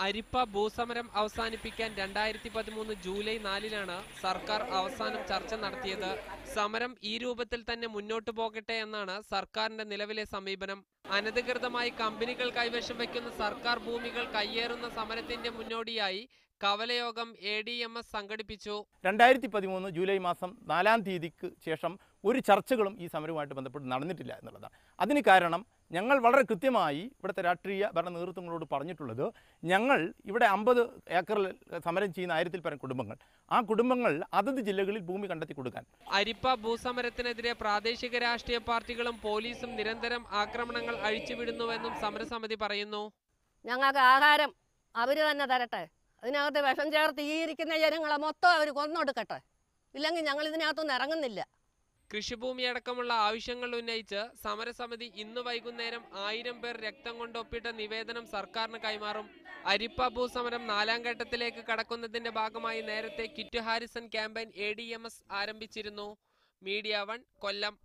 അരിപ്പ ഭൂസമരം അവസാനിപ്പിക്കാൻ 2013 ജൂലൈ 4-നാണ് സർക്കാർ അവസാനം ചർച്ച നടത്തിയത്. സമരം ഈ രൂപത്തിൽ തന്നെ മുന്നോട്ടു പോകട്ടെ എന്നാണ് സർക്കാരിന്റെ നിലവിലെ സമീപനം. അനധികൃതമായി കമ്പനികൾ കൈവശം വയ്ക്കുന്ന സർക്കാർ ഭൂമികൾ കയ്യേറുന്ന സമരത്തിന്റെ മുന്നോടിയായി കവലയോഗം ADMS സംഘടിപ്പിച്ചു. 2013 ജൂലൈ മാസം 4-ാം തീയതിക്ക് ശേഷം ഒരു ചർച്ചകളും ഈ സമരവുമായിട്ട് ബന്ധപ്പെട്ട് നടന്നിട്ടില്ല എന്നുള്ളതാണ്. അതിന് കാരണം ഞങ്ങൾ വളരെ കൃത്യമായി ഇവിടുത്തെ രാഷ്ട്രീയ ഭരണ നേതൃത്വങ്ങളോട് പറഞ്ഞിട്ടുള്ളത്, ഞങ്ങൾ ഇവിടെ 50 ഏക്കറിൽ സമരം ചെയ്യുന്ന 1000-ൽ പരം കുടുംബങ്ങൾ, ആ കുടുംബങ്ങൾ അതത് ജില്ലകളിൽ ഭൂമി കണ്ടെത്തി കൊടുക്കാൻ. അരിപ്പ ഭൂസമരത്തിനെതിരെ പ്രാദേശിക രാഷ്ട്രീയ പാർട്ടികളും പോലീസും നിരന്തരം ആക്രമണങ്ങൾ അഴിച്ചുവിടുന്നുവെന്നും സമരസമിതി പറയുന്നു. ഞങ്ങൾക്ക് ആഹാരം അവർ തന്നെ തരട്ടെ, അതിനകത്ത് വിഷം ചേർത്ത് ഈ ഇരിക്കുന്ന ജനങ്ങളെ മൊത്തം അവർ കൊന്നൊടുക്കട്ടെ, ഇല്ലെങ്കിൽ ഞങ്ങൾ ഇതിനകത്തൊന്നും ഇറങ്ങുന്നില്ല. കൃഷിഭൂമി അടക്കമുള്ള ആവശ്യങ്ങൾ ഉന്നയിച്ച് സമരസമിതി ഇന്ന് വൈകുന്നേരം 1000 പേർ രക്തം കൊണ്ട് ഒപ്പിട്ട നിവേദനം സർക്കാരിന് കൈമാറും. അരിപ്പ ഭൂസമരം 4-ാം ഘട്ടത്തിലേക്ക് കടക്കുന്നതിന്റെ ഭാഗമായി നേരത്തെ ക്വിറ്റ് ഹാരിസൺ ക്യാമ്പയിൻ ADMS ആരംഭിച്ചിരുന്നു. മീഡിയ 1 കൊല്ലം.